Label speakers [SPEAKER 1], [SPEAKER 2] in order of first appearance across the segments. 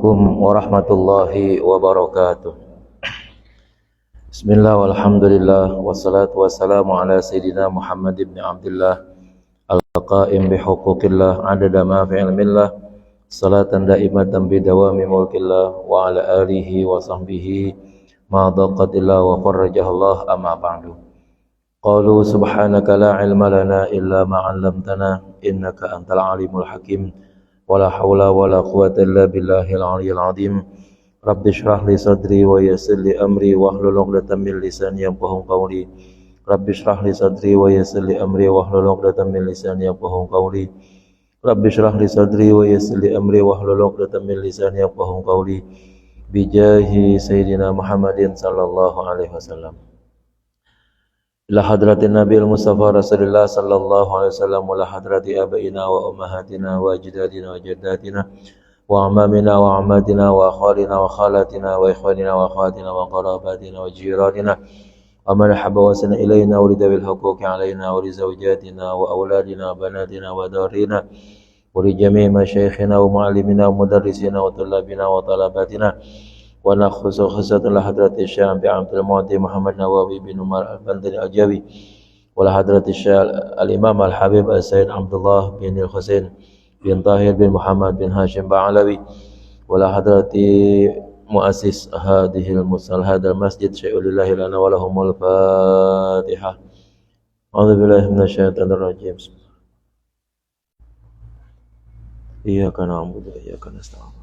[SPEAKER 1] Assalamualaikum warahmatullahi wabarakatuh. Bismillah walhamdulillah wassalatu wassalamu ala sayyidina Muhammad ibn Abdullah al-qa'im bihuquqillah adada ma fi ilmillah salatan daimatan bidawami mulkillah wa ala alihi wa sahbihi ma daqatillah wa farrajahallah amma ba'du. Qalu subhanaka la ilma lana illa ma 'allamtana innaka antal alimul hakim. Wala haula wala quwwata illa billahil aliyyil azim. Rabbi shrah li sadri wa yassir li amri wahlul 'uqdatam min lisani yafqahu qawli. Rabbi shrah li sadri wa yassir li amri wahlul 'uqdatam min lisani yafqahu qawli. Rabbi shrah li sadri wa yassir li amri wahlul 'uqdatam min lisani yafqahu qawli. Bijahi sayyidina Muhammadin sallallahu alaihi wasallam. Ila hadratin Nabiul Mustafa Rasulullah sallallahu alaihi wasallam wa la hadrati abaina wa ummahatina wa ajdadina wa jaddatina wa amamina wa amatina wa akhalina wa khalatina wa ikhwanina wa akhawatina wa qarabatina wa jiratina wa man habba wasana ilayna wa lidabil huquqi alaina wa li zawjatina wa auladina wa banatina wa darina wa li jami'i masyayikhina wa muallimina wa mudarrisina wa tullabina wa talabatina wa nakhusu khusatan la hadrati syam bi amtil mu'ti Muhammad Nawawi bin Umar al-Bandari al-Jawi wa la hadrati syal al-Imam al-Habib al-Sayyid Abdullah bin al-Husain bin Tahir bin Muhammad bin Hashim Ba'alawi wa la hadrati muassis hadhil musal hadal masjid syai'ulillahi lana wa lahumul fatihah. A'udzu billahi minasyaitonir rajim. Iyyaka na'budu wa iyyaka nasta'in.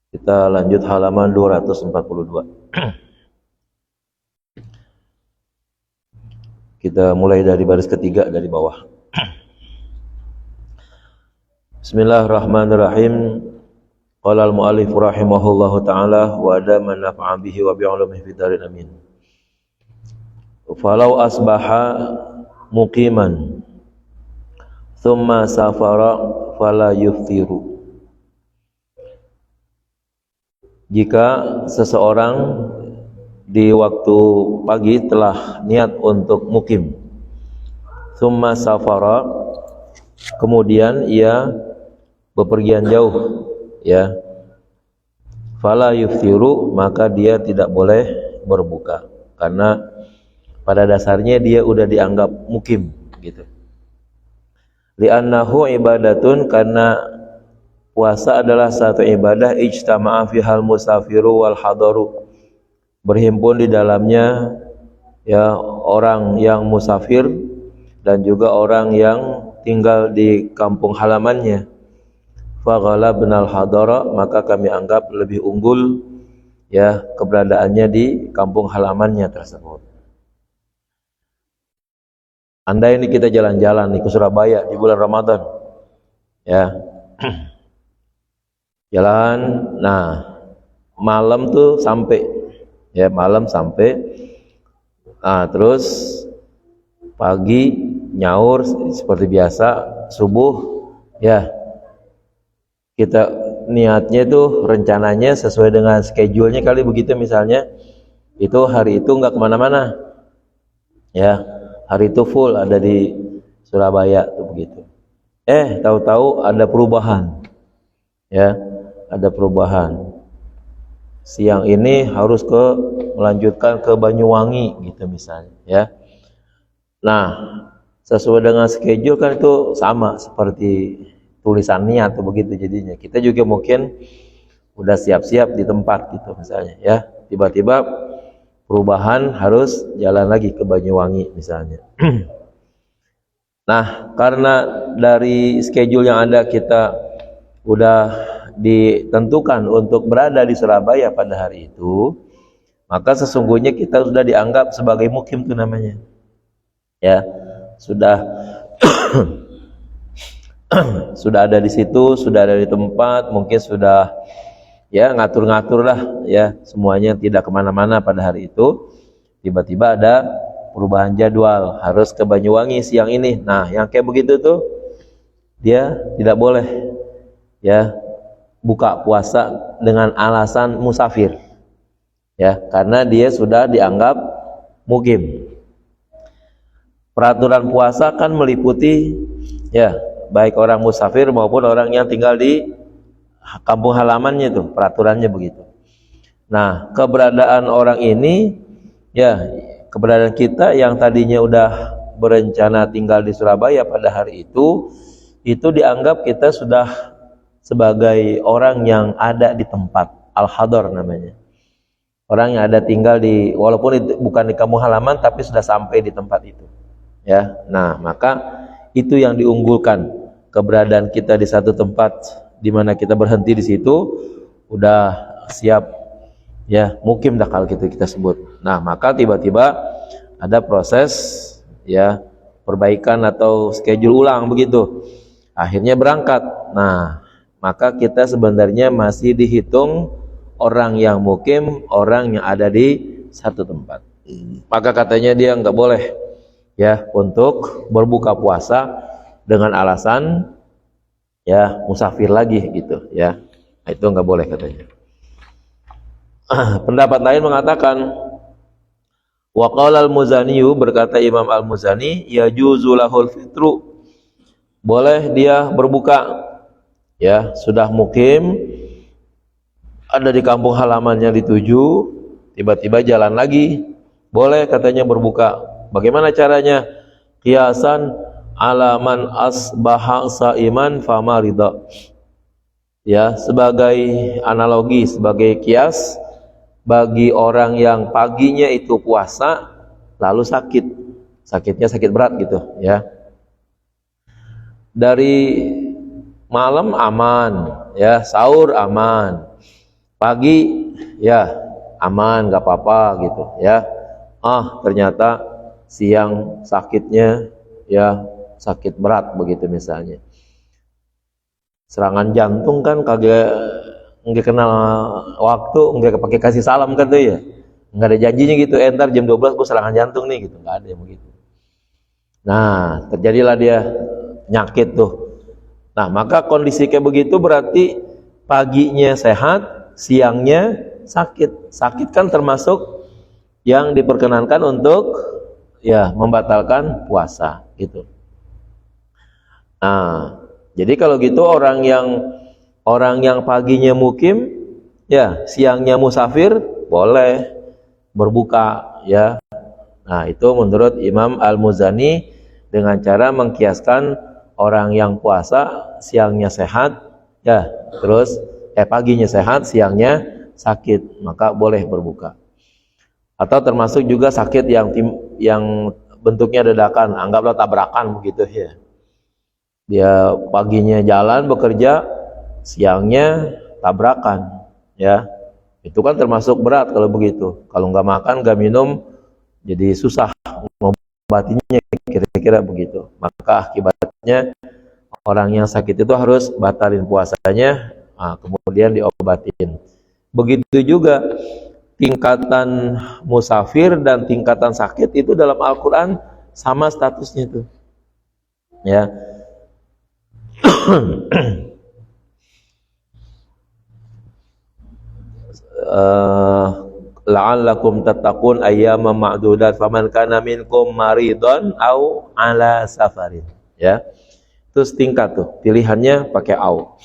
[SPEAKER 1] Kita lanjut halaman 242. Kita mulai dari baris ketiga dari bawah. Bismillahirrahmanirrahim. Qala al-mu'allif rahimahullahu ta'ala wa adama naf'a bihi wa bi'ulumihi fid darin amin. Falau asbaha muqiman thumma safara fala yuftiru. Jika seseorang di waktu pagi telah niat untuk mukim, thumma safara, kemudian ia bepergian jauh, ya, fala yuftiru, maka dia tidak boleh berbuka karena pada dasarnya dia udah dianggap mukim gitu. Li'annahu ibadatun, karena puasa adalah satu ibadah ijtama'a fihal musafiru wal hadaru, berhimpun di dalamnya ya orang yang musafir dan juga orang yang tinggal di kampung halamannya. Faghalabnal hadara, maka kami anggap lebih unggul ya keberadaannya di kampung halamannya tersebut. Andai ini kita jalan-jalan nih ke Surabaya di bulan Ramadan, ya, jalan, nah malam tuh sampai, ya malam sampai, nah terus pagi nyaur seperti biasa, subuh, ya. Kita niatnya tuh rencananya sesuai dengan schedule-nya kali begitu, misalnya itu hari itu nggak kemana-mana, ya hari itu full ada di Surabaya tuh begitu. Tahu-tahu ada perubahan, ya ada perubahan. Siang ini harus melanjutkan ke Banyuwangi gitu misalnya, ya. Nah sesuai dengan schedule kan itu sama seperti tulisan niat atau begitu, jadinya kita juga mungkin udah siap-siap di tempat gitu misalnya, ya tiba-tiba perubahan harus jalan lagi ke Banyuwangi misalnya. Nah karena dari schedule yang ada kita udah ditentukan untuk berada di Surabaya pada hari itu, maka sesungguhnya kita sudah dianggap sebagai mukim itu namanya, ya sudah sudah ada di situ, sudah ada di tempat, mungkin sudah ya ngatur-ngatur lah ya semuanya, tidak kemana-mana pada hari itu. Tiba-tiba ada perubahan jadwal, harus ke Banyuwangi siang ini. Nah yang kayak begitu tuh dia tidak boleh ya buka puasa dengan alasan musafir, ya, karena dia sudah dianggap mukim. Peraturan puasa kan meliputi, ya, baik orang musafir maupun orang yang tinggal di kampung halamannya, itu peraturannya begitu. Nah, keberadaan orang ini, ya, keberadaan kita yang tadinya udah berencana tinggal di Surabaya pada hari itu dianggap kita sudah sebagai orang yang ada di tempat, al-hadar namanya. Orang yang ada tinggal di, walaupun itu bukan di kampung halaman, tapi sudah sampai di tempat itu. Ya, nah maka itu yang diunggulkan, keberadaan kita di satu tempat di mana kita berhenti di situ, udah siap, ya, mukim dah kalau kita sebut. Nah, maka tiba-tiba ada proses, ya, perbaikan atau schedule ulang begitu. Akhirnya berangkat. Nah, maka kita sebenarnya masih dihitung orang yang mukim, orang yang ada di satu tempat. Maka katanya dia nggak boleh, ya, untuk berbuka puasa dengan alasan, ya, musafir lagi gitu, ya. Nah, itu nggak boleh katanya. Pendapat lain mengatakan, wa qala al-Muzani, berkata Imam al-Muzani, yajuzu lahul fitru, boleh dia berbuka, ya, sudah mukim, ada di kampung halamannya dituju, tiba-tiba jalan lagi, boleh katanya berbuka. Bagaimana caranya? Qiyasan alaman asbaha saiman famarida, ya, sebagai analogi, sebagai kias bagi orang yang paginya itu puasa lalu sakitnya sakit berat gitu, ya, dari malam aman, ya, sahur aman, pagi, ya, aman, nggak apa-apa gitu, ya. Ternyata siang sakitnya, ya, sakit berat begitu misalnya. Serangan jantung kan kagak nggak kenal waktu, nggak pakai kasih salam kan tuh, ya, nggak ada janjinya gitu, entar jam 12 gue serangan jantung nih gitu, nggak ada yang begitu. Nah, terjadilah dia penyakit tuh. Nah, maka kondisi kayak begitu berarti paginya sehat, siangnya sakit. Sakit kan termasuk yang diperkenankan untuk, ya, membatalkan puasa gitu. Nah, jadi kalau gitu orang yang paginya mukim, ya, siangnya musafir boleh berbuka, ya. Nah, itu menurut Imam Al-Muzani dengan cara mengkiaskan orang yang puasa siangnya sehat, ya, terus paginya sehat, siangnya sakit, maka boleh berbuka. Atau termasuk juga sakit yang bentuknya dadakan, anggaplah tabrakan begitu, ya. Dia paginya jalan bekerja, siangnya tabrakan, ya. Itu kan termasuk berat kalau begitu. Kalau nggak makan, nggak minum, jadi susah mengobatinya, kira-kira begitu. Maka akibatnya orang yang sakit itu harus batalin puasanya, kemudian diobatin. Begitu juga tingkatan musafir dan tingkatan sakit itu dalam Al-Quran sama statusnya itu, ya. La'allakum tattaqun ayyaman ma'dudat faman kana minkum maridon au ala safarin, ya. Terus tingkat tuh, pilihannya pakai au.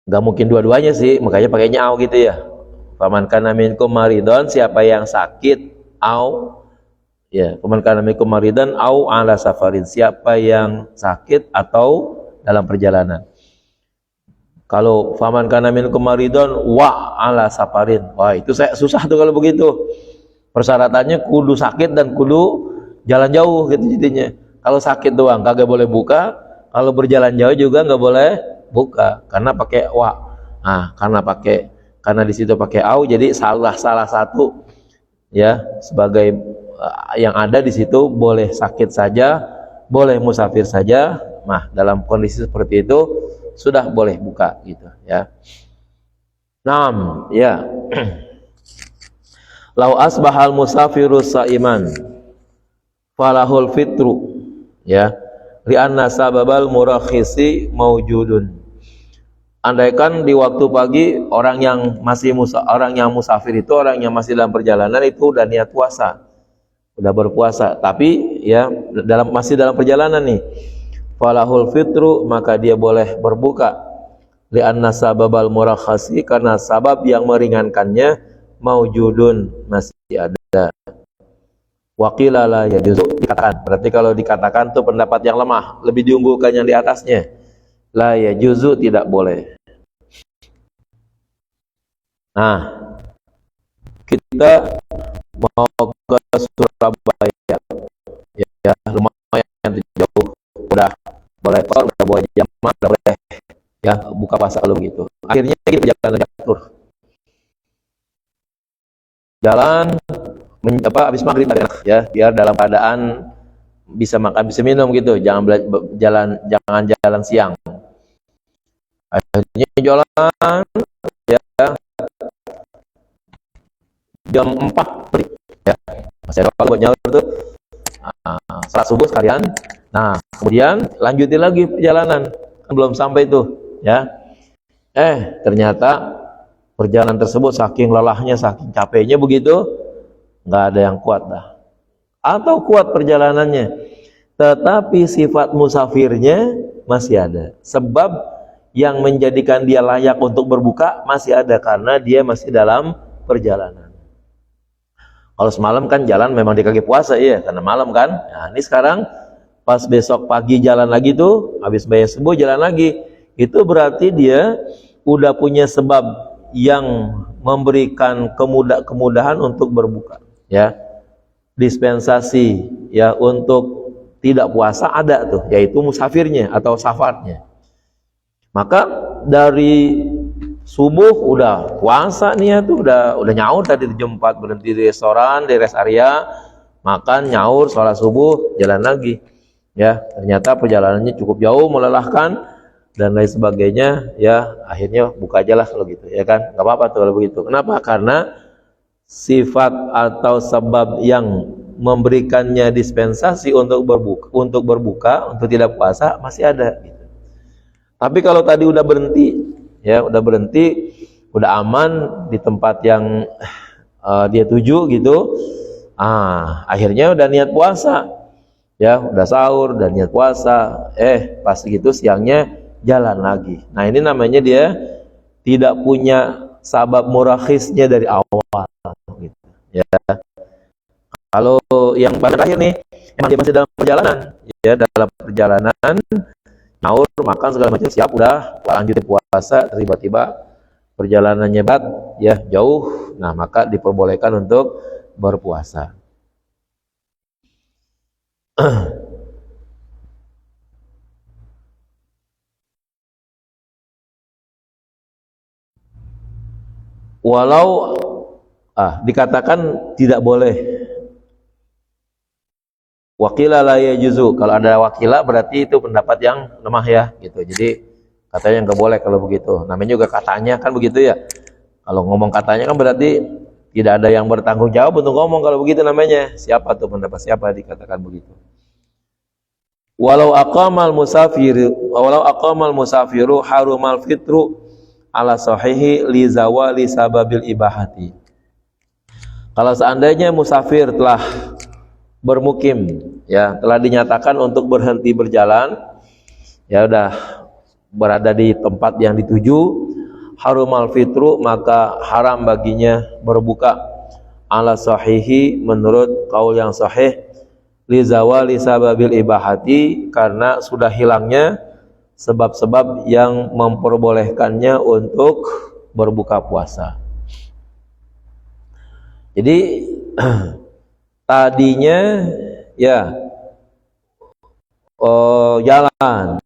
[SPEAKER 1] Gak mungkin dua-duanya sih, makanya pakainya au gitu, ya. Faman kana minkum maridon, siapa yang sakit, au, ya, faman kana minkum maridon au ala safarin, siapa yang sakit atau dalam perjalanan. Kalau faman kana minkum maridon wa ala safarin, wah itu saya susah tuh kalau begitu. Persyaratannya kudu sakit dan kudu jalan jauh gitu jadinya. Kalau sakit doang kagak boleh buka, kalau berjalan jauh juga nggak boleh buka karena pakai wa. Nah, karena di situ pakai au, jadi salah satu, ya, sebagai yang ada di situ boleh sakit saja, boleh musafir saja. Nah, dalam kondisi seperti itu sudah boleh buka gitu, ya. 6, ya. Lau asbahal musafiru saiman falahul fitru, ya, li'anna sababal murakhisi maujudun. Andaikan di waktu pagi orang yang musafir itu, orang yang masih dalam perjalanan itu udah niat puasa, udah berpuasa, tapi ya masih dalam perjalanan nih, falahul fitru, maka dia boleh berbuka, li'anna sababal murakhasi, karena sabab yang meringankannya maujudun, masih ada. Waqila la yajuzu, dikatakan, berarti kalau dikatakan itu pendapat yang lemah, lebih diunggulkan yang di atasnya. La yajuzu, tidak boleh. Nah, kita mau ke Surabaya, ya lumayan jauh, udah boleh jamaah, udah boleh ya buka puasa kalau begitu. Akhirnya kita jalan diatur, jalan habis maghrib ya, biar dalam keadaan bisa makan bisa minum gitu, jangan jalan siang. Akhirnya jalan ya jam 4 ya, masih ada waktu buat nyaur tuh, salat subuh sekalian. Nah, kemudian lanjutin lagi perjalanan, kan belum sampai tuh ya. Ternyata perjalanan tersebut saking lelahnya, saking capeknya begitu, nggak ada yang kuat dah, atau kuat perjalanannya, tetapi sifat musafirnya masih ada. Sebab yang menjadikan dia layak untuk berbuka masih ada, karena dia masih dalam perjalanan. Kalau semalam kan jalan memang di kaki puasa ya, karena malam kan. Nah, ini sekarang pas besok pagi jalan lagi tuh, habis bayar subuh jalan lagi, itu berarti dia udah punya sebab yang memberikan kemudahan untuk berbuka ya. Dispensasi ya untuk tidak puasa ada tuh, yaitu musafirnya atau safarnya. Maka dari subuh udah puasa nih ya tuh, udah nyaur tadi jam 4, berhenti di restoran, di rest area, makan, nyaur, sholat subuh, jalan lagi ya. Ternyata perjalanannya cukup jauh, melelahkan dan lain sebagainya ya. Akhirnya buka aja lah kalau gitu ya kan, nggak apa-apa tuh kalau begitu. Kenapa? Karena sifat atau sebab yang memberikannya dispensasi untuk berbuka, untuk tidak puasa masih ada gitu. Tapi kalau tadi udah berhenti ya, udah aman di tempat yang dia tuju gitu, akhirnya udah niat puasa ya, udah sahur dan niat puasa, pas gitu siangnya jalan lagi. Nah, ini namanya dia tidak punya sabab murakhisnya dari awal gitu ya. Kalau yang pada akhir nih emang dia masih dalam perjalanan ya, dalam perjalanan nyaur, makan segala macam, siap, udah lanjutin puasa, tiba-tiba perjalanannya ya jauh, nah maka diperbolehkan untuk berpuasa. Walau dikatakan tidak boleh, wakila la yajuzu, kalau ada wakila berarti itu pendapat yang lemah ya gitu. Jadi katanya nggak boleh kalau begitu. Namanya juga katanya kan begitu ya. Kalau ngomong katanya kan berarti tidak ada yang bertanggung jawab untuk ngomong kalau begitu namanya. Siapa tuh pendapat siapa dikatakan begitu? Walau aqamal musafiru harumal fitru ala sahihi li zawali sababil ibahati. Kalau seandainya musafir telah bermukim ya, telah dinyatakan untuk berhenti berjalan ya, udah berada di tempat yang dituju, harumal fitru, maka haram baginya berbuka, ala sahihi, menurut kaul yang sahih, li zawali sababil ibahati, karena sudah hilangnya sebab-sebab yang memperbolehkannya untuk berbuka puasa. Jadi tadinya ya jalan,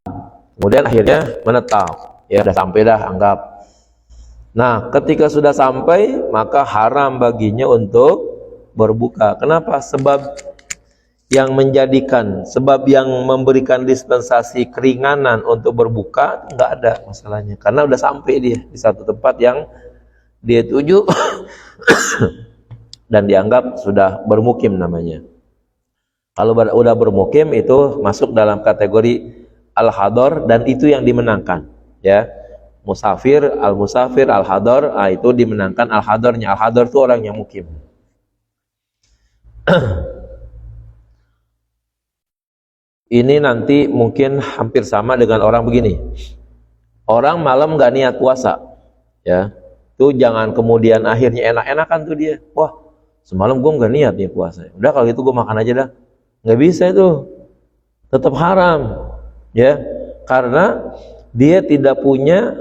[SPEAKER 1] kemudian akhirnya menetap ya, udah sampai dah anggap. Nah, ketika sudah sampai maka haram baginya untuk berbuka. Kenapa? Sebab yang memberikan dispensasi keringanan untuk berbuka nggak ada masalahnya, karena udah sampai dia di satu tempat yang dia tuju dan dianggap sudah bermukim namanya. Kalau udah bermukim itu masuk dalam kategori al-hadar, dan itu yang dimenangkan ya. musafir, al-musafir, al-hadar, itu dimenangkan al-hadarnya. Al-hadar itu orang yang mukim. Ini nanti mungkin hampir sama dengan orang begini. Orang malam nggak niat puasa, ya. Tuh jangan kemudian akhirnya enak-enakan tuh dia. Wah, semalam gue nggak niat nih puasa. Udah kalau gitu gue makan aja dah. Nggak bisa itu, tetap haram, ya. Karena dia tidak punya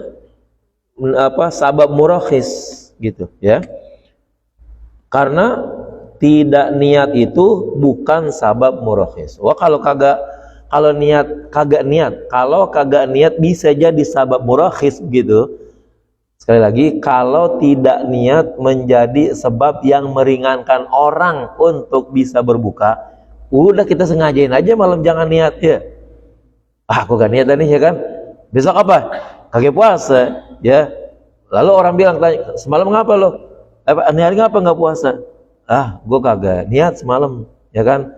[SPEAKER 1] sabab murakhis, gitu, ya. Karena tidak niat itu bukan sabab murakhis. Wah, kalau kagak niat bisa jadi sabab murakhis gitu. Sekali lagi, kalau tidak niat menjadi sebab yang meringankan orang untuk bisa berbuka, udah kita sengajain aja malam jangan niat ya. Aku gak niat nih ya kan. Besok apa? Kagak puasa ya. Lalu orang bilang, tanya, semalam ngapa lo? Hari ngapa nggak puasa? Gue kagak niat semalam ya kan.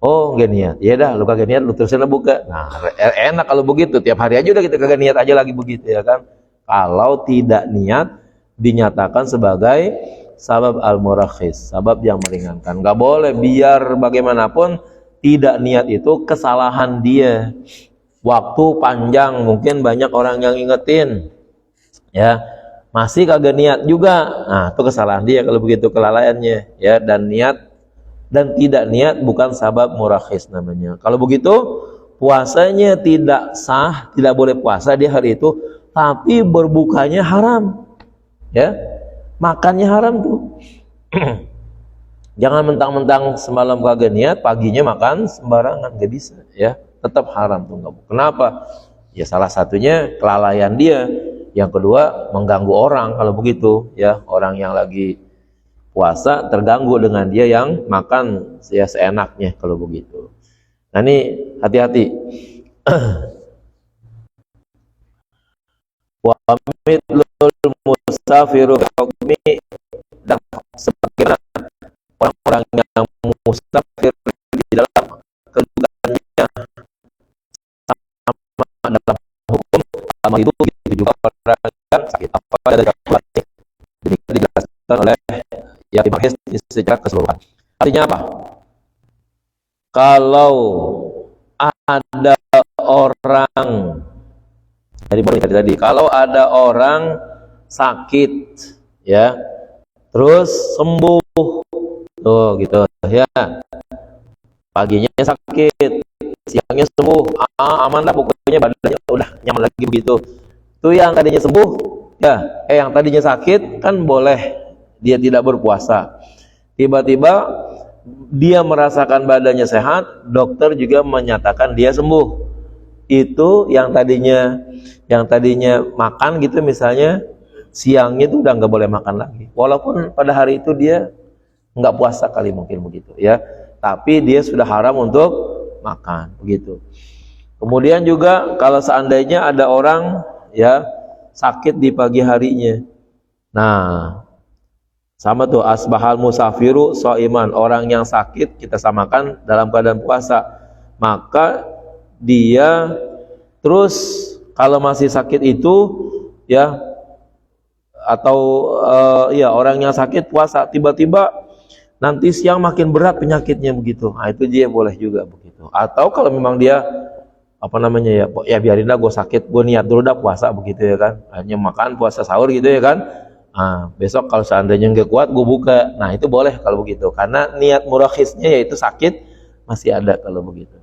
[SPEAKER 1] Oh, nggak niat. Ya dah, lu kagak niat, lu terusin buka. Nah, enak kalau begitu. Tiap hari aja udah kita kagak niat aja lagi begitu ya kan. Kalau tidak niat dinyatakan sebagai sabab al-murakhis, sabab yang meringankan. Nggak boleh, biar bagaimanapun tidak niat itu kesalahan dia. Waktu panjang, mungkin banyak orang yang ingetin, ya masih kagak niat juga. Nah, itu kesalahan dia kalau begitu, kelalaiannya, ya. Dan niat dan tidak niat bukan sabab murakhis namanya. Kalau begitu puasanya tidak sah, tidak boleh puasa di hari itu, tapi berbukanya haram, ya, makannya haram tuh. Jangan mentang-mentang semalam kagak niat, paginya makan sembarangan, nggak bisa, ya, tetap haram tuh. Kenapa? Ya salah satunya kelalaian dia, yang kedua mengganggu orang kalau begitu, ya, orang yang lagi puasa terganggu dengan dia yang makan ya seenaknya kalau begitu. Nah ini hati-hati. Wa mithlul musafiru hukmi, dan sebagaimana orang-orang yang musafir di dalam kedudukannya sama dalam hukum, sama itu juga orang yang sakit apa dari pelatih. Demikian dijelaskan oleh ya dibahas secara keseluruhan. Artinya apa? Kalau ada orang tadi, kalau ada orang sakit, ya, terus sembuh, tuh gitu, ya, paginya sakit, siangnya sembuh, aman lah pokoknya, badannya udah nyaman lagi begitu. Tuh yang tadinya sembuh, ya, yang tadinya sakit kan boleh dia tidak berpuasa. Tiba-tiba dia merasakan badannya sehat, dokter juga menyatakan dia sembuh. Itu yang tadinya makan gitu misalnya, siangnya itu udah nggak boleh makan lagi. Walaupun pada hari itu dia nggak puasa kali mungkin begitu, ya. Tapi dia sudah haram untuk makan begitu. Kemudian juga kalau seandainya ada orang ya sakit di pagi harinya, nah sama tuh, asbahal musafiru shaiman, orang yang sakit kita samakan dalam keadaan puasa. Maka dia terus kalau masih sakit itu, ya, atau ya orang yang sakit puasa, tiba-tiba nanti siang makin berat penyakitnya begitu. Nah, itu dia boleh juga begitu. Atau kalau memang dia ya biarin dah, gue sakit, gue niat dulu dah puasa begitu ya kan. Hanya makan puasa sahur gitu ya kan. Nah, besok kalau seandainya nggak kuat gue buka. Nah, itu boleh kalau begitu, karena niat murakhisnya yaitu sakit masih ada kalau begitu.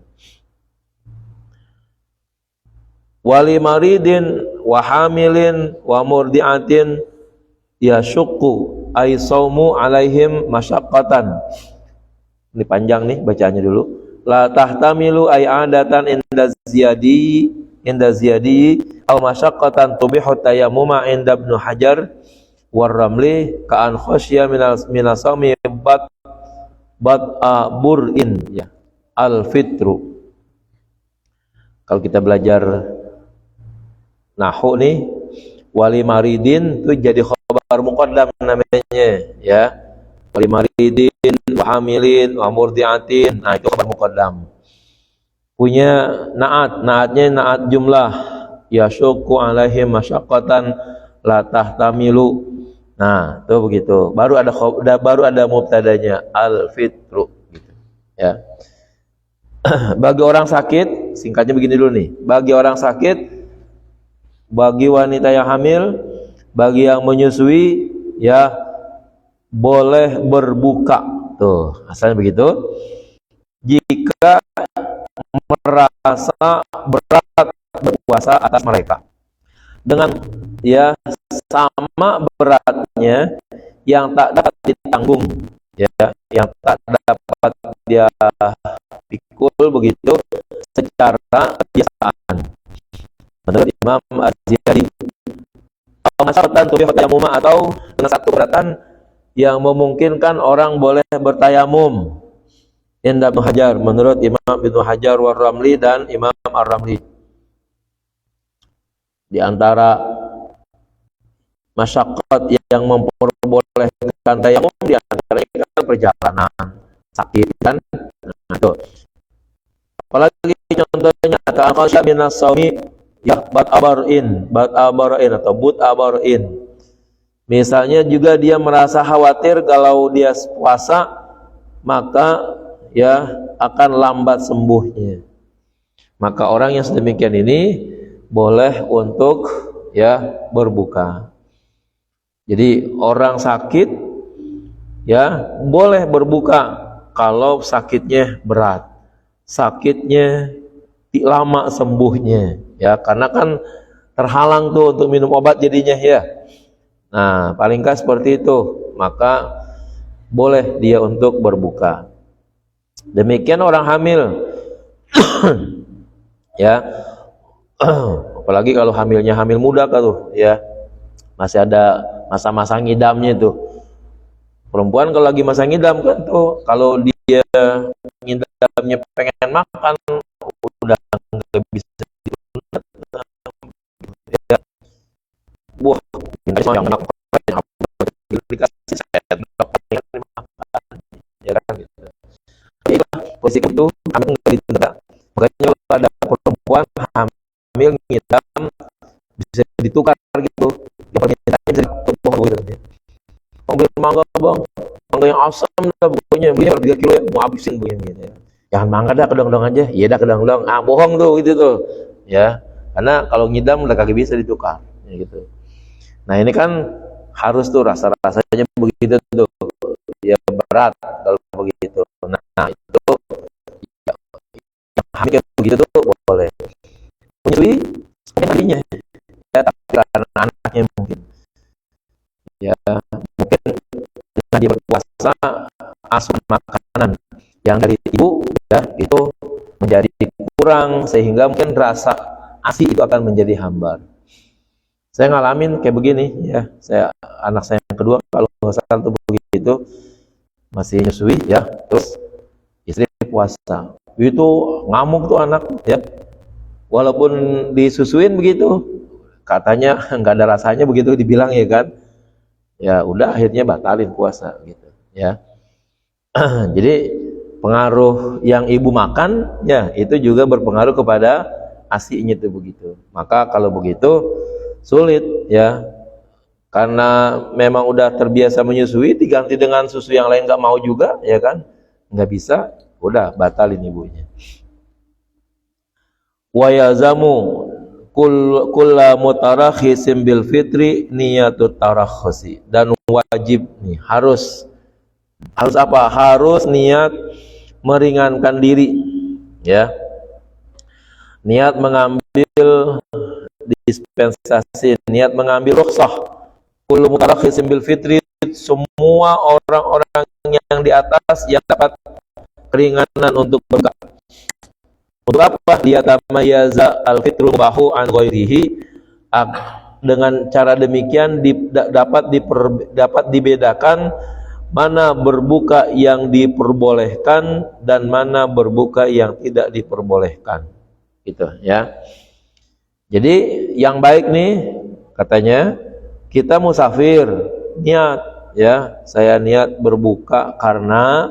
[SPEAKER 1] Wali maridin wa hamilin wa murdiatin yashukku ay saumu alaihim masyaqqatan. Ini panjang nih bacaannya dulu. La tahtamilu ay adatan inda ziyadi aw masyaqqatan tubihu tayammuma inda Ibnu Hajar warramli ka'an khosya minasami bur'in, ya, al-fitru. Kalau kita belajar nahu nih, wali maridin itu jadi khabar muqaddam namanya, ya. Wali maridin, wa hamilin, wa murdiatin, nah itu khabar muqaddam. Punya naatnya naat jumlah yashukku alaihim masyaqqatan la tahtamilu. Nah, itu begitu. Baru ada mubtadanya al-fitru gitu. Ya. Bagi orang sakit, singkatnya begini dulu nih. Bagi orang sakit, bagi wanita yang hamil, bagi yang menyusui, ya boleh berbuka. Tuh, asalnya begitu. Jika merasa berat berpuasa atas mereka, dengan ya sama beratnya yang tak dapat ditanggung, ya, yang tak dapat dia pikul begitu secara kebiasaan. Menurut Imam Az-Ziyadi, masalatan tubih tayamum, atau dengan satu beratan yang memungkinkan orang boleh bertayamum. Indah Ibnu Hajar, menurut Imam Ibnu Hajar war Ramli dan Imam Ar-Ramli. Di antara masyaqqat yang memperbolehkan tayamum di antaranya kan perjalanan, sakit kan. Nah, itu. Apalagi contohnya ta'aqasya minas shaumi ya bat abarin atau but abarin. Misalnya juga dia merasa khawatir kalau dia puasa maka ya akan lambat sembuhnya. Maka orang yang sedemikian ini boleh untuk ya berbuka. Jadi orang sakit ya boleh berbuka kalau sakitnya berat, sakitnya lama sembuhnya, ya karena kan terhalang tuh untuk minum obat jadinya ya. Nah palingkah seperti itu, maka boleh dia untuk berbuka. Demikian orang hamil, ya apalagi kalau hamilnya hamil muda kan tuh, ya masih ada masa-masa ngidamnya tuh. Perempuan kalau lagi masa ngidam kan tuh, kalau dia ngidamnya pengen makan udah nggak bisa ditunda. Ya. Wah, yang enak dikasih sendok makan, ya kan gitu. Itulah posisi itu hamil nggak ditunda. Makanya kalau ada perempuan hamil ngidam bisa ditukar gitu. Permintaannya bisa ditukar gitu. Oh, beli mangga bang, mangga yang asam dah pokoknya, beli 3 kilo ya, mau habisin begini gitu ya. Jangan mangga dah, kedong-kedong aja. Iya dah kedong-kedong. Ah bohong tuh gitu tuh, ya. Karena kalau ngidam udah kagak bisa ditukar, ya, gitu. Nah ini kan harus tuh rasa-rasanya begitu tuh, ya berat kalau begitu. Nah itu ya, yang hamil kayak begitu tuh boleh. Menyusui tadinya, ya tapi karena anaknya mungkin, ya mungkin dengan dia berpuasa asupan makanan yang dari ibu ya itu menjadi kurang sehingga mungkin rasa ASI itu akan menjadi hambar. Saya ngalamin kayak begini ya, anak saya yang kedua kalau nggak salah tuh begitu masih nyusui ya, terus istri puasa itu ngamuk tuh anak ya, walaupun disusuin begitu katanya nggak ada rasanya begitu dibilang ya kan, ya udah akhirnya batalin puasa gitu ya. Jadi pengaruh yang ibu makan ya itu juga berpengaruh kepada ASI-nya itu begitu. Maka kalau begitu sulit ya, karena memang udah terbiasa menyusui diganti dengan susu yang lain nggak mau juga ya kan, nggak bisa, udah batalin ibunya. Wa yazamu kulla mutarakhisin bil fitri niyatut tarakhusi, dan wajib nih harus apa? Harus niat meringankan diri ya, niat mengambil dispensasi, niat mengambil rukhsah. Kullu mutarakhisin bil fitri, semua orang-orang yang di atas yang dapat keringanan untuk berbuka. Untuk apa? Dia tamayaza al-fitru bahu an ghairihi, dengan cara demikian dapat dibedakan mana berbuka yang diperbolehkan dan mana berbuka yang tidak diperbolehkan. Gitu ya. Jadi yang baik nih katanya kita musafir, niat ya, saya niat berbuka karena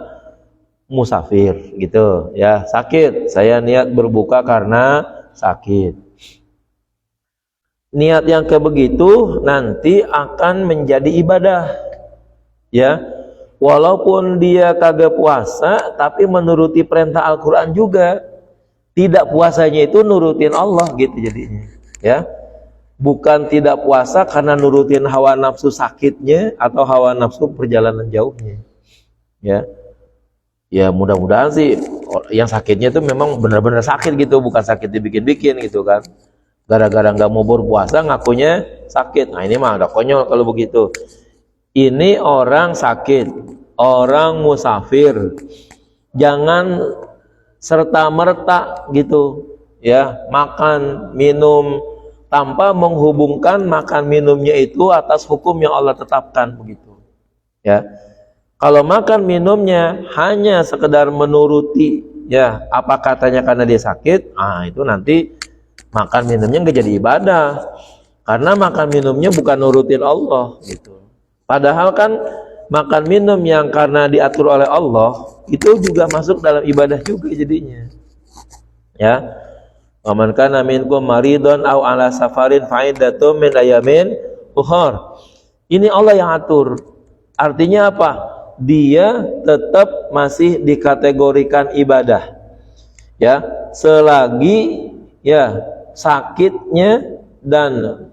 [SPEAKER 1] musafir gitu ya, sakit saya niat berbuka karena sakit. niat yang kayak begitu nanti akan menjadi ibadah, ya. Walaupun dia kagak puasa, tapi menuruti perintah Al-Quran juga. Tidak puasanya itu nurutin Allah gitu jadinya, ya. Bukan tidak puasa karena nurutin hawa nafsu sakitnya atau hawa nafsu perjalanan jauhnya, ya. Ya mudah-mudahan sih yang sakitnya itu memang benar-benar sakit gitu, bukan sakit dibikin-bikin gitu kan. Gara-gara nggak mau berpuasa ngakunya sakit. Nah ini mah ada konyol kalau begitu. Ini orang sakit, orang musafir, jangan serta-merta gitu ya makan minum tanpa menghubungkan makan minumnya itu atas hukum yang Allah tetapkan begitu, ya. Kalau makan minumnya hanya sekedar menuruti ya apa katanya karena dia sakit, itu nanti makan minumnya nggak jadi ibadah karena makan minumnya bukan nurutin Allah gitu. Padahal kan makan minum yang karena diatur oleh Allah itu juga masuk dalam ibadah juga jadinya, ya. Wa man kana minkum maridun aw ala safarin fa iddatun min ayamin ukhar. Ini Allah yang atur. Artinya apa? Dia tetap masih dikategorikan ibadah, ya, selagi ya sakitnya dan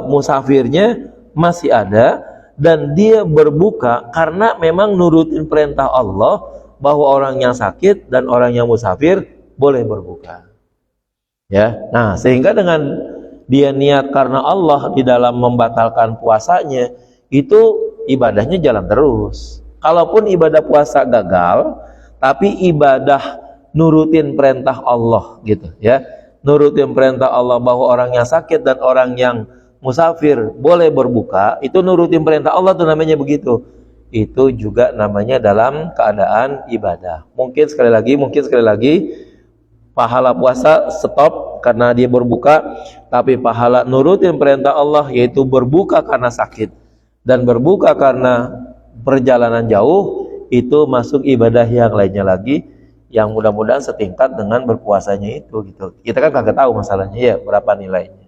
[SPEAKER 1] musafirnya masih ada dan dia berbuka karena memang nurutin perintah Allah bahwa orang yang sakit dan orang yang musafir boleh berbuka, ya. Nah sehingga dengan dia niat karena Allah di dalam membatalkan puasanya itu ibadahnya jalan terus. Kalaupun ibadah puasa gagal, tapi ibadah nurutin perintah Allah gitu, ya. Nurutin perintah Allah bahwa orang yang sakit dan orang yang musafir boleh berbuka, itu nurutin perintah Allah tuh namanya begitu. Itu juga namanya dalam keadaan ibadah. Mungkin sekali lagi pahala puasa stop karena dia berbuka, tapi pahala nurutin perintah Allah yaitu berbuka karena sakit dan berbuka karena perjalanan jauh itu masuk ibadah yang lainnya lagi yang mudah-mudahan setingkat dengan berpuasanya itu gitu. Kita kan kagak tahu masalahnya ya berapa nilainya.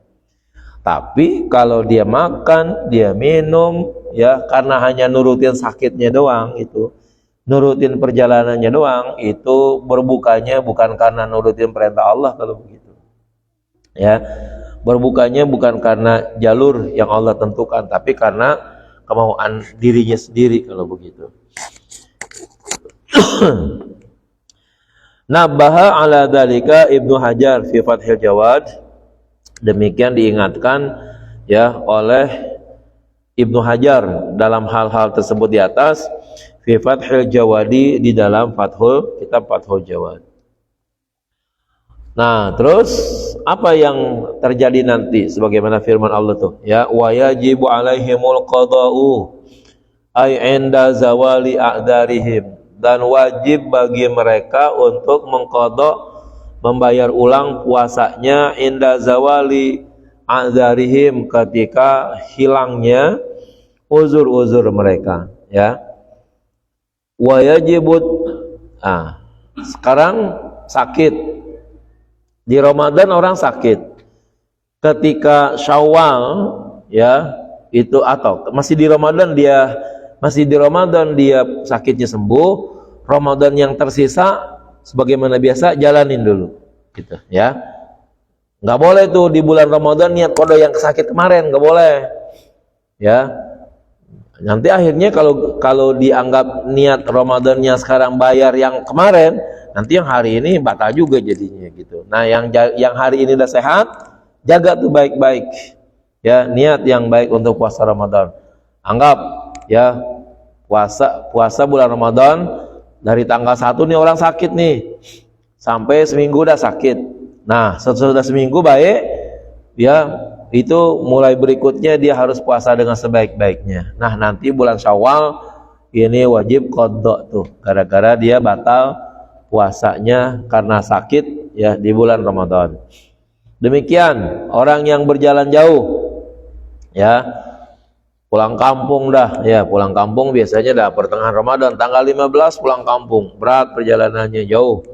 [SPEAKER 1] Tapi kalau dia makan, dia minum ya karena hanya nurutin sakitnya doang itu, nurutin perjalanannya doang, itu berbukanya bukan karena nurutin perintah Allah kalau begitu. Ya. Berbukanya bukan karena jalur yang Allah tentukan, tapi karena kemauan dirinya sendiri kalau begitu. Nabaha ala dalika Ibnu Hajar fi Fathil Jawad. Demikian diingatkan ya oleh Ibnu Hajar dalam hal-hal tersebut di atas fi Fathil Jawadi di dalam kitab Fathul Jawad. Nah, terus apa yang terjadi nanti sebagaimana firman Allah tuh ya wa yajibu alaihimul qada'u ay inda zawali a'darihim, dan wajib bagi mereka untuk mengqadha membayar ulang puasanya inda zawali a'darihim ketika hilangnya uzur-uzur mereka, ya. Wa yajibut sekarang sakit di Ramadan, orang sakit ketika Syawal ya itu, atau masih di Ramadan dia sakitnya sembuh, Ramadan yang tersisa sebagaimana biasa jalanin dulu gitu ya. Nggak boleh tuh di bulan Ramadan niat qada yang sakit kemarin, nggak boleh ya. Nanti akhirnya kalau dianggap niat Ramadannya sekarang bayar yang kemarin, nanti yang hari ini batal juga jadinya gitu. Nah yang hari ini udah sehat, jaga tuh baik-baik ya, niat yang baik untuk puasa Ramadan. Anggap ya puasa bulan Ramadan dari tanggal 1 nih orang sakit nih sampai seminggu udah sakit. Nah sesudah seminggu baik ya, itu mulai berikutnya dia harus puasa dengan sebaik-baiknya. Nah nanti bulan Syawal ini wajib qadha tuh gara-gara dia batal puasanya karena sakit ya di bulan Ramadan. Demikian orang yang berjalan jauh ya, pulang kampung dah ya, pulang kampung biasanya dah pertengahan Ramadan tanggal 15 pulang kampung, berat perjalanannya jauh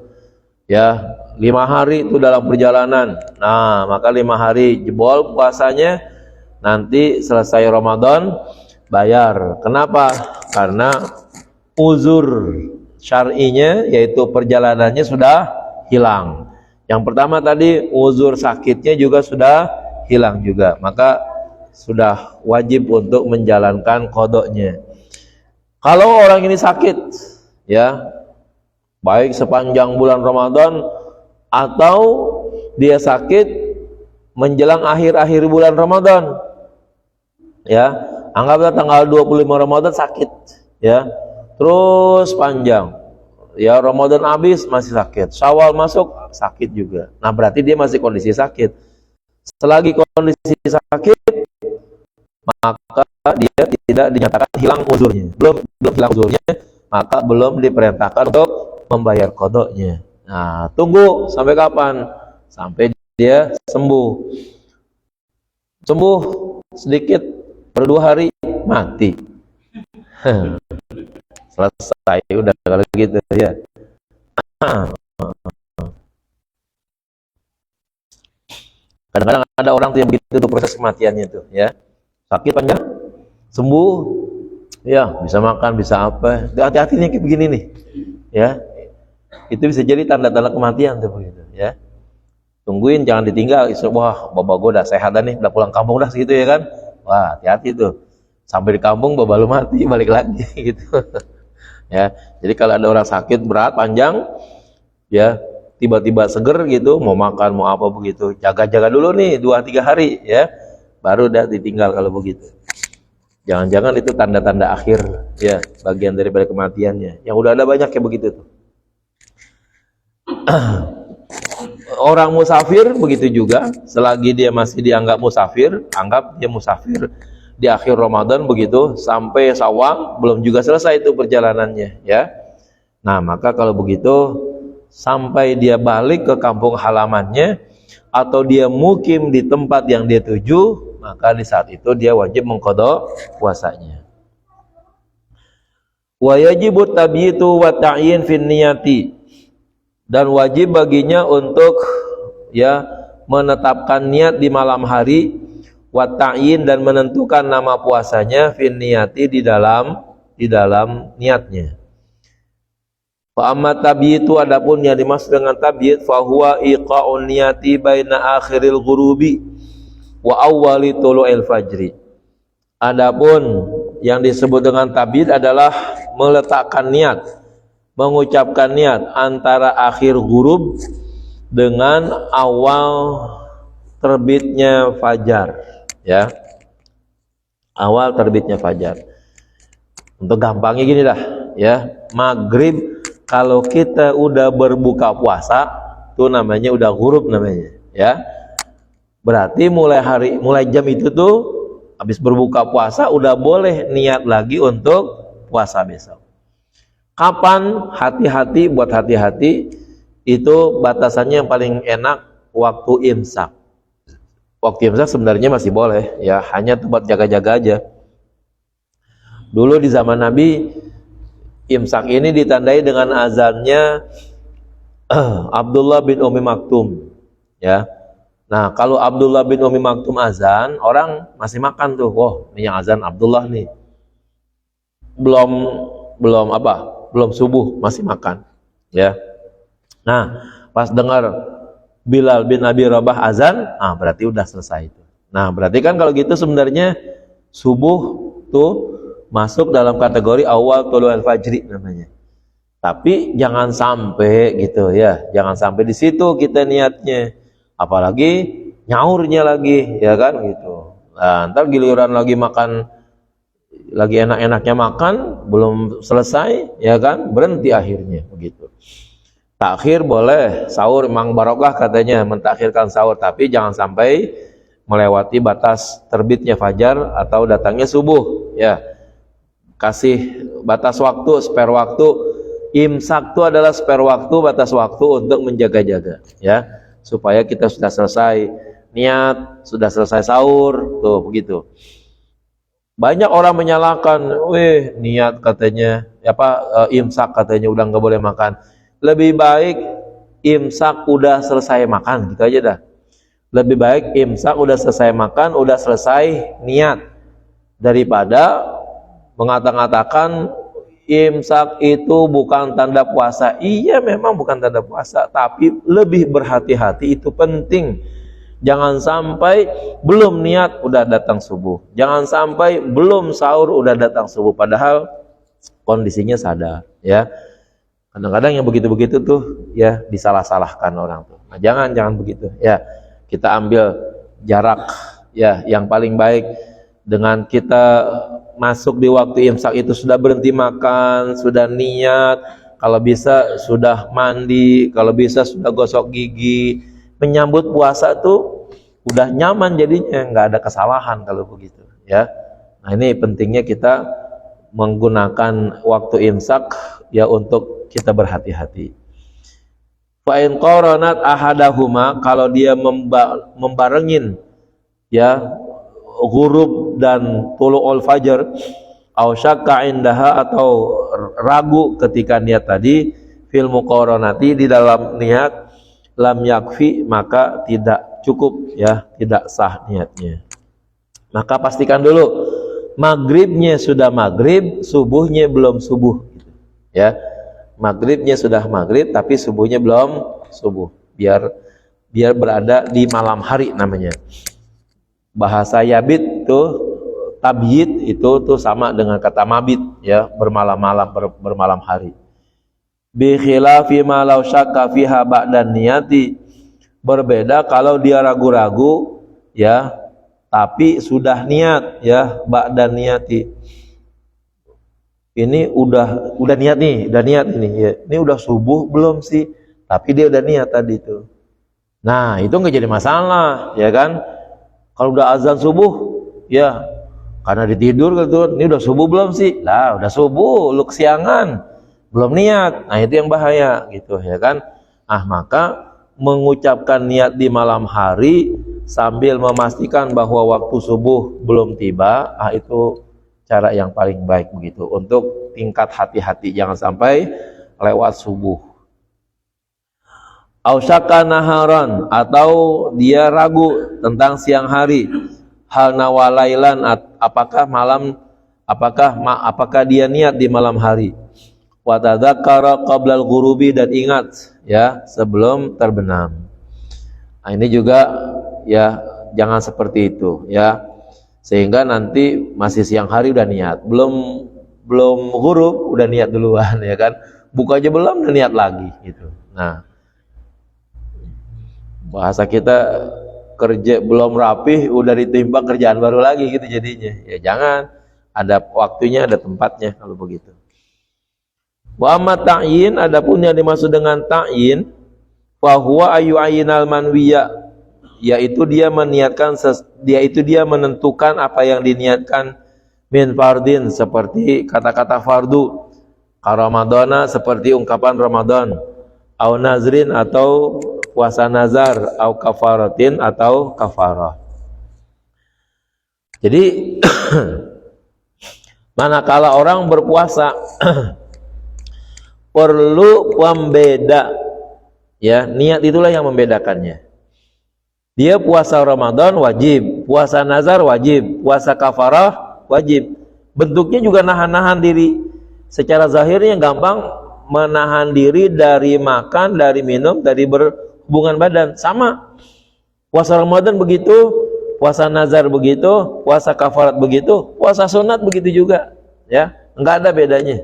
[SPEAKER 1] ya 5 hari itu dalam perjalanan. Nah, maka 5 hari jebol puasanya, nanti selesai Ramadan bayar. Kenapa? Karena uzur syar'inya yaitu perjalanannya sudah hilang. Yang pertama tadi uzur sakitnya juga sudah hilang juga, maka sudah wajib untuk menjalankan qadanya. Kalau orang ini sakit, ya, baik sepanjang bulan Ramadan atau dia sakit menjelang akhir-akhir bulan Ramadan, ya, anggaplah tanggal 25 Ramadan sakit, ya, terus panjang, ya, Ramadan habis masih sakit, Syawal masuk sakit juga. Nah, berarti dia masih kondisi sakit. Selagi kondisi sakit, maka dia tidak dinyatakan hilang uzurnya. Belum hilang uzurnya, maka belum diperintahkan untuk membayar qadanya. Nah, tunggu sampai kapan? Sampai dia sembuh. Sembuh sedikit per 2 hari mati. Selesai udah kalau gitu, ya. Kadang-kadang ada orang tuh yang begitu tuh proses kematiannya tuh, ya. Sakit panjang, sembuh, ya, bisa makan, bisa apa. Hati-hati nih kayak begini nih, ya. Itu bisa jadi tanda-tanda kematian tuh begitu, ya. Tungguin, jangan ditinggal. Wah, bapak gue udah sehat nih, udah pulang kampung dah segitu, ya kan. Wah, hati-hati tuh. Sampai di kampung bapak lu mati, balik lagi gitu. Ya. Jadi kalau ada orang sakit berat panjang, ya, tiba-tiba seger gitu, mau makan, mau apa begitu, jaga-jaga dulu nih 2-3 hari, ya. Baru udah ditinggal kalau begitu. Jangan-jangan itu tanda-tanda akhir, ya, bagian daripada kematiannya. Yang udah ada banyak kayak begitu tuh. Orang musafir begitu juga, selagi dia masih dianggap musafir, anggap dia musafir di akhir Ramadan begitu sampai Syawal, belum juga selesai itu perjalanannya, ya. Nah, maka kalau begitu sampai dia balik ke kampung halamannya atau dia mukim di tempat yang dia tuju, maka di saat itu dia wajib mengqadha puasanya. Wa yajibu tabyitu wa ta'yin fin niyati, dan wajib baginya untuk, ya, menetapkan niat di malam hari, wa ta'yin, dan menentukan nama puasanya, fin niyati, di dalam niatnya. Fa amma tabyitu, adapun yang dimaksud dengan tabyit, fa huwa iqa'un niyati baina akhiril ghurubi wa awwali tulu'il fajri. Adapun yang disebut dengan tabyit adalah meletakkan niat, mengucapkan niat antara akhir ghurub dengan awal terbitnya fajar, ya. Awal terbitnya fajar. Untuk gampangnya gini dah, ya. Maghrib kalau kita udah berbuka puasa, itu namanya udah ghurub namanya, ya. Berarti mulai jam itu tuh habis berbuka puasa udah boleh niat lagi untuk puasa besok. Kapan? Hati-hati, buat hati-hati, itu batasannya yang paling enak waktu imsak. Waktu imsak sebenarnya masih boleh, ya, hanya tuh buat jaga-jaga aja. Dulu di zaman Nabi, imsak ini ditandai dengan azannya Abdullah bin Ummi Maktum, ya. Nah, kalau Abdullah bin Ummi Maktum azan, orang masih makan tuh. Wah, ini yang azan Abdullah nih. Belum subuh, masih makan, ya. Nah, pas dengar Bilal bin Abi Rabah azan, berarti udah selesai itu. Nah, berarti kan kalau gitu sebenarnya subuh tuh masuk dalam kategori awal tulu'il fajri namanya. Tapi jangan sampai gitu, ya. Jangan sampai di situ kita niatnya. Apalagi nyaurnya lagi, ya kan gitu. Nah, ntar giliran lagi makan, lagi enak-enaknya makan, belum selesai, ya kan, berhenti akhirnya begitu. Takhir boleh, sahur memang barokah katanya mentakhirkan sahur, tapi jangan sampai melewati batas terbitnya fajar atau datangnya subuh, ya. Kasih batas waktu, spare waktu. Imsak itu adalah spare waktu, batas waktu untuk menjaga-jaga, ya. Supaya kita sudah selesai niat, sudah selesai sahur, tuh begitu. Banyak orang menyalahkan, niat katanya, imsak katanya udah nggak boleh makan. Lebih baik imsak udah selesai makan, gitu aja dah. Lebih baik imsak udah selesai makan, udah selesai niat, daripada mengatakan imsak itu bukan tanda puasa. Iya, memang bukan tanda puasa, tapi lebih berhati-hati itu penting. Jangan sampai belum niat udah datang subuh. Jangan sampai belum sahur udah datang subuh, padahal kondisinya sadar, ya. Kadang-kadang yang begitu-begitu tuh ya disalah-salahkan orang tuh. Nah, jangan begitu. Ya, kita ambil jarak ya yang paling baik dengan kita masuk di waktu imsak itu sudah berhenti makan, sudah niat, kalau bisa sudah mandi, kalau bisa sudah gosok gigi. Menyambut puasa tuh udah nyaman jadinya, nggak ada kesalahan kalau begitu, ya. Nah, ini pentingnya kita menggunakan waktu imsak ya untuk kita berhati-hati. Fa in qaranat ahadahuma, kalau dia membarengin ya ghurub dan tulu'ul fajr, au syakka indaha, atau ragu ketika niat tadi, fil muqaranati, di dalam niat, lam yakfi, maka tidak cukup ya, tidak sah niatnya. Maka pastikan dulu maghribnya sudah maghrib, subuhnya belum subuh, ya. Maghribnya sudah maghrib tapi subuhnya belum subuh, biar berada di malam hari namanya. Bahasa yabit tuh, tabyid itu tuh sama dengan kata mabit, ya, bermalam hari. Bi khilafi ma law syakka fiha ba'dan niyati, berbeda kalau dia ragu-ragu ya tapi sudah niat, ya, ba'dan niyati. Ini udah niat nih, udah niat ini ya. Ini udah subuh belum sih? Tapi dia udah niat tadi itu. Nah, itu nggak jadi masalah, ya kan? Kalau udah azan subuh, ya, karena ditidur gitu, ini udah subuh belum sih? Lah, udah subuh, lu kesiangan, belum niat. Nah, itu yang bahaya gitu, ya kan? Ah, maka mengucapkan niat di malam hari sambil memastikan bahwa waktu subuh belum tiba, itu cara yang paling baik begitu untuk tingkat hati-hati, jangan sampai lewat subuh. Ausyaka naharan, atau dia ragu tentang siang hari, hal nawalailan, apakah dia niat di malam hari. Wa tadzakkara qabla al-ghurubi, dan ingat ya sebelum terbenam. Nah, ini juga ya jangan seperti itu ya, sehingga nanti masih siang hari udah niat, belum ghurub udah niat duluan, ya kan, buka aja belum udah niat lagi gitu. Nah, bahasa kita kerja belum rapih udah ditimpa kerjaan baru lagi gitu jadinya. Ya jangan, ada waktunya, ada tempatnya kalau begitu. Wa amma ta'yin, adapun yang dimaksud dengan ta'yin, fa huwa ayyu'ayyinal manwiya, yaitu dia menentukan apa yang diniatkan, min fardin, seperti kata-kata fardu, Ramadana, seperti ungkapan Ramadan, au nazrin, atau puasa nazar, au kafaratin, atau kafarah. Jadi manakala orang berpuasa perlu pembeda, ya, niat itulah yang membedakannya. Dia puasa Ramadan wajib, puasa nazar wajib, puasa kafarah wajib. Bentuknya juga nahan-nahan diri. Secara zahirnya gampang menahan diri dari makan, dari minum, dari berhubungan badan. Sama. Puasa Ramadan begitu, puasa nazar begitu, puasa kafarat begitu, puasa sunat begitu juga. Ya, enggak ada bedanya.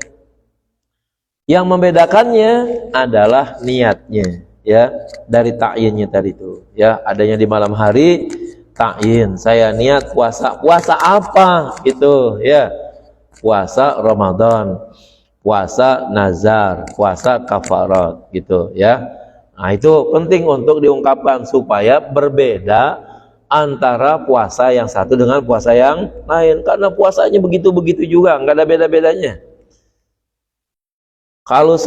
[SPEAKER 1] Yang membedakannya adalah niatnya, ya, dari ta'yinnya tadi itu, ya, adanya di malam hari, ta'yin, saya niat puasa apa gitu, ya, puasa Ramadan, puasa nazar, puasa kafarat gitu, ya. Nah, itu penting untuk diungkapkan supaya berbeda antara puasa yang satu dengan puasa yang lain, karena puasanya begitu-begitu juga, nggak ada beda-bedanya. Kalau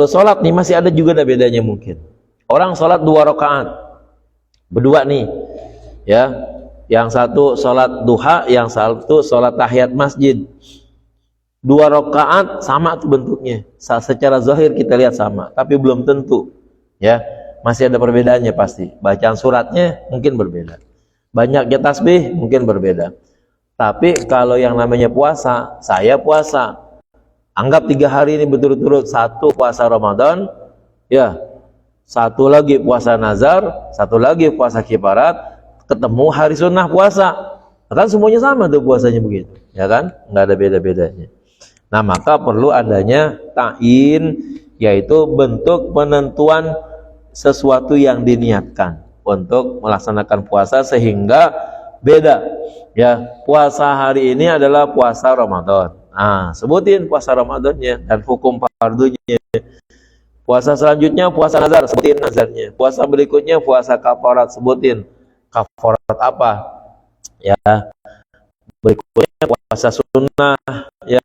[SPEAKER 1] sholat nih masih ada juga ada bedanya mungkin. Orang sholat 2 rakaat, berdua nih, ya. Yang satu sholat duha, yang satu sholat tahiyat masjid. 2 rakaat sama tuh bentuknya. Secara zahir kita lihat sama, tapi belum tentu. Ya, masih ada perbedaannya pasti. Bacaan suratnya mungkin berbeda. Banyaknya tasbih mungkin berbeda. Tapi kalau yang namanya puasa, saya puasa. Anggap 3 hari ini berturut-turut, 1 puasa Ramadan, ya, 1 lagi puasa nazar, 1 lagi puasa kifarat, ketemu hari sunnah puasa. Kan semuanya sama tuh puasanya begitu, ya kan? Nggak ada beda-bedanya. Nah, maka perlu adanya ta'yin, yaitu bentuk penentuan sesuatu yang diniatkan untuk melaksanakan puasa sehingga beda. Ya, puasa hari ini adalah puasa Ramadan. Nah, sebutin puasa Ramadannya dan hukum fardunya. Puasa selanjutnya puasa nazar, sebutin nazarnya. Puasa berikutnya puasa kafarat, sebutin kafarat apa. Ya, berikutnya puasa sunnah, ya,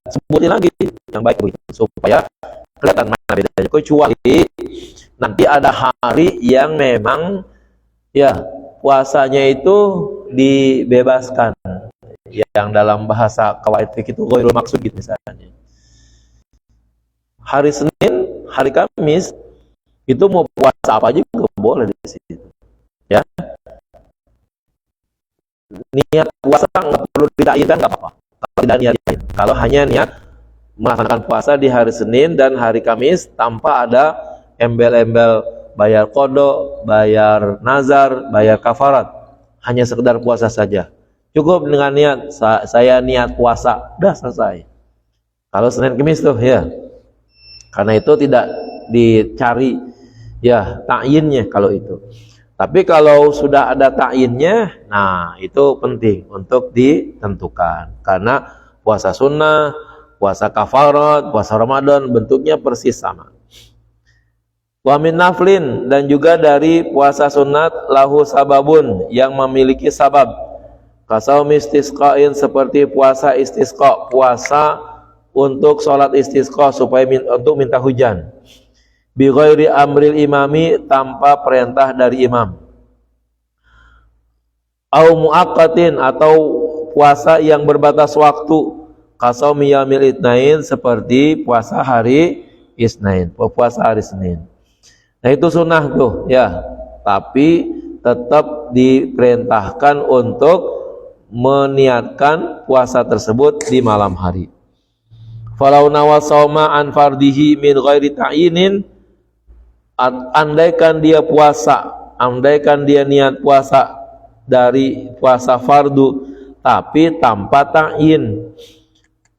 [SPEAKER 1] sebutin lagi yang baik supaya kelihatan mana bedanya. Kecuali nanti ada hari yang memang ya puasanya itu dibebaskan, yang dalam bahasa qawaid fikih itu ghairul maksud gitu misalnya. Hari Senin, hari Kamis itu mau puasa apa aja juga boleh di situ. Ya. Niat puasa nggak perlu ditakyinkan, nggak apa-apa. Kalau tidak niatin, kalau hanya niat melaksanakan puasa di hari Senin dan hari Kamis tanpa ada embel-embel bayar qada, bayar nazar, bayar kafarat, hanya sekedar puasa saja. Cukup dengan niat saya niat puasa, udah selesai. Kalau Senin Kamis tuh ya. Karena itu tidak dicari ya takyinnya kalau itu. Tapi kalau sudah ada takyinnya, nah itu penting untuk ditentukan. Karena puasa sunnah, puasa kafarat, puasa Ramadan bentuknya persis sama. Wa min naflin, dan juga dari puasa sunat lahu sababun, yang memiliki sabab. Kasaumi istisqain, seperti puasa istisqa, puasa untuk sholat istisqa supaya untuk minta hujan. Bi ghairi amril imami, tanpa perintah dari imam. Au muaqqatin, atau puasa yang berbatas waktu. Qasaumi yaumil itsnain, seperti puasa hari Isnin, puasa hari Senin. Nah itu sunnah tuh ya, tapi tetap diperintahkan untuk meniatkan puasa tersebut di malam hari. Falau nawasawma an fardihi min ghairi ta'yinin, andaikan dia puasa, andaikan dia niat puasa dari puasa fardu tapi tanpa ta'yin,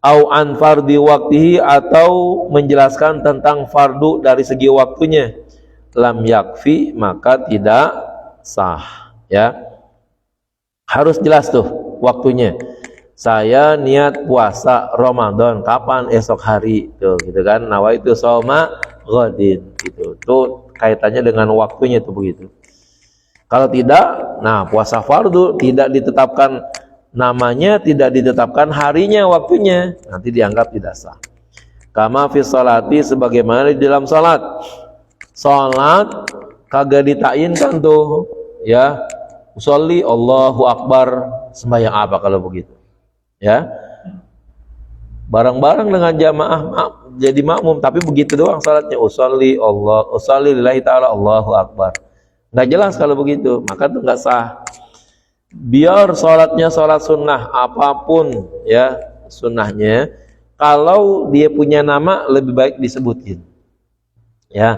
[SPEAKER 1] au an fardi waktihi, atau menjelaskan tentang fardu dari segi waktunya, lam yakfi, maka tidak sah. Ya, harus jelas tuh waktunya. Saya niat puasa Ramadan kapan? Esok hari tuh gitu kan, nawaitu shauma ghadin gitu. Tuh kaitannya dengan waktunya tuh begitu. Kalau tidak, nah puasa fardu tidak ditetapkan namanya, tidak ditetapkan harinya, waktunya, nanti dianggap tidak sah. Kama fi sholati, sebagaimana di dalam salat. Salat kagak ditakyinkan tuh ya, usolli Allahu Akbar, sembahyang apa kalau begitu ya, bareng-bareng dengan jamaah jadi makmum, tapi begitu doang salatnya, usolli lillahi ta'ala Allahu Akbar, nggak jelas kalau begitu, maka itu nggak sah. Biar salatnya salat sunnah apapun ya sunnahnya, kalau dia punya nama lebih baik disebutin ya.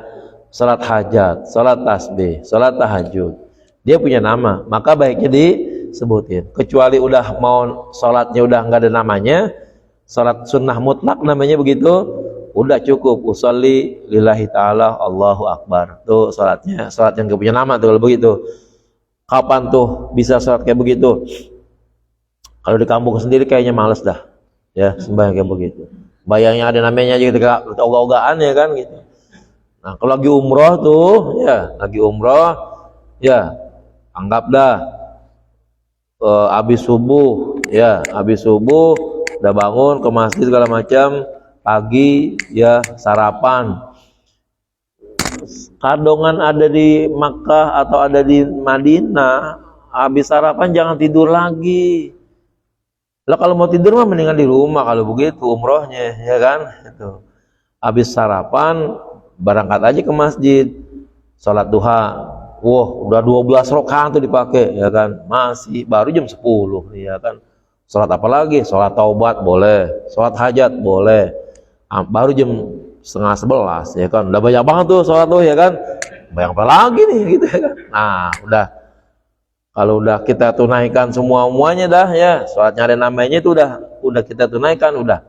[SPEAKER 1] Salat hajat, salat tasbih, salat tahajud, dia punya nama, maka baiknya disebutin. Kecuali udah mau salatnya udah nggak ada namanya, salat sunnah mutlak namanya begitu, udah cukup usolli lillahi ta'ala Allahu Akbar. Tuh salatnya, salat yang gak punya nama tuh kalau begitu. Kapan tuh bisa salat kayak begitu? Kalau di kampung sendiri kayaknya males dah ya sembahyang kayak begitu. Bayangnya ada namanya aja gitu, ogah-ogahan ya kan gitu. Nah kalau lagi umroh tuh ya, lagi umroh ya, anggap dah habis subuh ya, habis subuh udah bangun ke masjid segala macam, pagi ya sarapan, kadongan ada di Makkah atau ada di Madinah, habis sarapan jangan tidur lagi, Lah kalau mau tidur mah mendingan di rumah kalau begitu umrohnya, ya kan? Itu. Habis sarapan berangkat aja ke masjid, sholat duha. Wah, udah 12 rakaat tuh dipakai, ya kan? Masih baru jam 10, ya kan? Sholat apa lagi? Sholat taubat boleh, sholat hajat boleh. Baru jam setengah 11, ya kan? Udah banyak banget tuh sholat tuh, ya kan? Banyak apa lagi nih, gitu ya kan? Nah, udah. Kalau udah kita tunaikan semuanya dah ya, sholat nyari namanya itu udah kita tunaikan, udah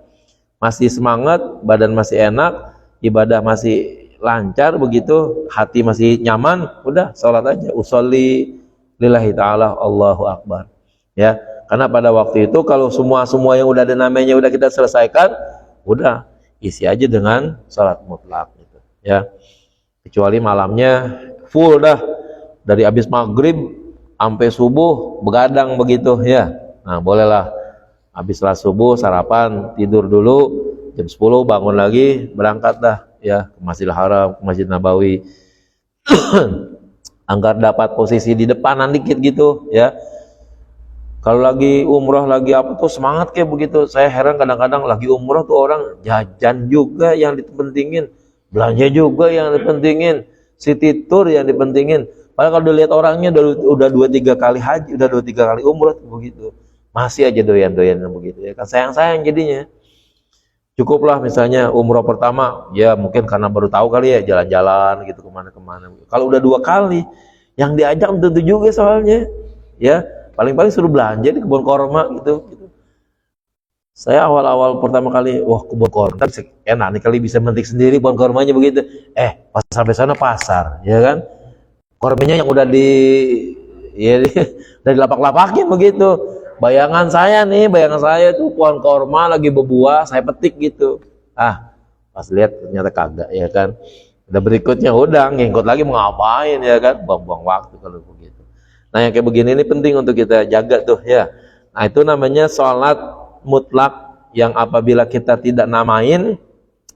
[SPEAKER 1] masih semangat, badan masih enak, ibadah masih lancar begitu, hati masih nyaman, udah sholat aja, usolli lillahi ta'ala, Allahu Akbar. Ya, karena pada waktu itu kalau semua yang udah ada namanya udah kita selesaikan, udah isi aja dengan sholat mutlak gitu. Ya, kecuali malamnya full dah dari habis maghrib sampai subuh begadang begitu ya. Nah, bolehlah habis salat subuh sarapan, tidur dulu, jam 10 bangun lagi, berangkat dah ya ke Masjidil Haram, ke Masjid Nabawi. Agar dapat posisi di depanan dikit gitu ya. Kalau lagi umroh lagi apa tuh semangat kayak begitu. Saya heran kadang-kadang lagi umroh tuh orang jajan juga yang dipentingin, belanja juga yang dipentingin, city tour yang dipentingin. Padahal kalau dilihat orangnya udah 2-3 kali haji, udah 2-3 kali umroh begitu. Masih aja doyan-doyan begitu ya kan, sayang-sayang jadinya. Cukuplah misalnya umroh pertama, ya mungkin karena baru tahu kali ya jalan-jalan gitu kemana-kemana. Kalau udah 2 kali, yang diajak tentu juga soalnya, ya paling-paling suruh belanja di kebun korma gitu. Saya awal-awal pertama kali, wah kebun korma enak nih kali bisa memetik sendiri kebun kormanya begitu. Pas sampai sana pasar, ya kan? Kormanya yang udah udah dilapak-lapakin begitu. Bayangan saya tuh pohon korma lagi berbuah, saya petik gitu. Pas lihat ternyata kagak, ya kan. Udah berikutnya udah ngikut lagi mau ngapain, ya kan. Buang-buang waktu kalau begitu. Nah, yang kayak begini ini penting untuk kita jaga tuh ya. Nah, itu namanya sholat mutlak yang apabila kita tidak namain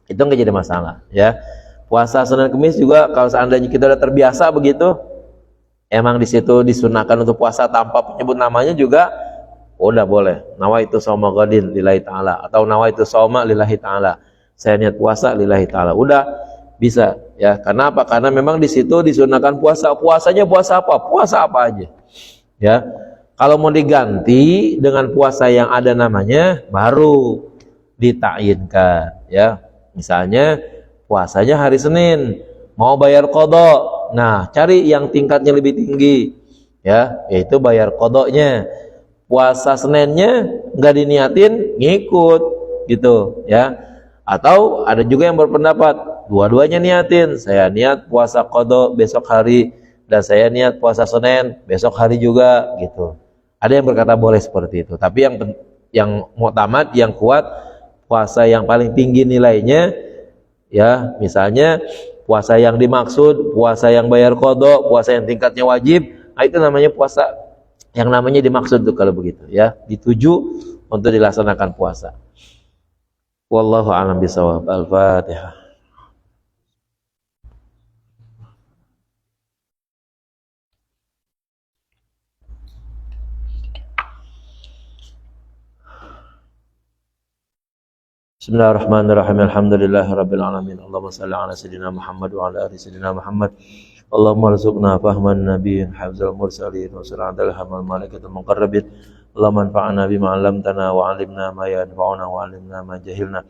[SPEAKER 1] itu nggak jadi masalah ya. Puasa Senin Kemis juga kalau seandainya kita udah terbiasa begitu, emang di situ disunahkan untuk puasa tanpa menyebut namanya juga udah boleh. Nawaitu shauma ghadin lillahi ta'ala atau nawaitu shauma lillahi ta'ala. Saya niat puasa lillahi ta'ala. Udah bisa ya. Karena apa? Karena memang di situ disunahkan puasa. Puasanya puasa apa? Puasa apa aja. Ya. Kalau mau diganti dengan puasa yang ada namanya baru ditayinkan ya. Misalnya puasanya hari Senin, mau bayar qadha. Nah, cari yang tingkatnya lebih tinggi ya, yaitu bayar qadhanya. Puasa Seninnya nggak diniatin, ngikut gitu ya. Atau ada juga yang berpendapat dua-duanya niatin, saya niat puasa qadha besok hari dan saya niat puasa Senin besok hari juga gitu. Ada yang berkata boleh seperti itu, tapi yang mu'tamad, yang kuat, puasa yang paling tinggi nilainya ya, misalnya puasa yang dimaksud, puasa yang bayar qadha, puasa yang tingkatnya wajib, nah itu namanya puasa yang namanya dimaksud tuh kalau begitu ya, dituju untuk dilaksanakan puasa. Wallahu a'lam bishawab. Al-Fatihah. Bismillahirrahmanirrahim. Alhamdulillahirabbil alamin. Allahumma shalli ala sayidina Muhammad wa ala ali sayidina Muhammad. Allahumma arzuqna fahman nabiyyin hafzal mursalin wa salatal hamal malaikatul muqarrabin. Allahumma anfa'na bima 'allamtana wa 'allimna ma yanfa'una wa 'allimna ma jahilna.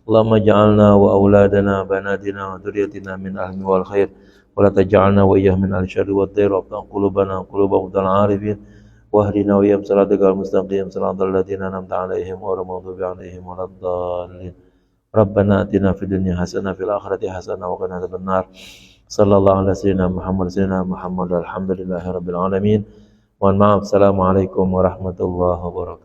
[SPEAKER 1] Allahumma ja'alna wa auladana banatina wa dzurriyyatina min ahli wal khair wa la taj'alna wa iyyahum min al-syarri wad dhair wa qulubana qulubal arifin. Wahdina wa iyam salatikal mustaqim salatal ladzina an'amta 'alaihim ghairil maghdubi 'alaihim waladdallin. Rabbana atina fid dunya hasanah fil akhirati hasanah wa qina adzabannar. Sallallahu alaihi wasallam Muhammad alhamdulillahirabbil alamin. Mohon maaf. Assalamualaikum warahmatullahi wabarakatuh.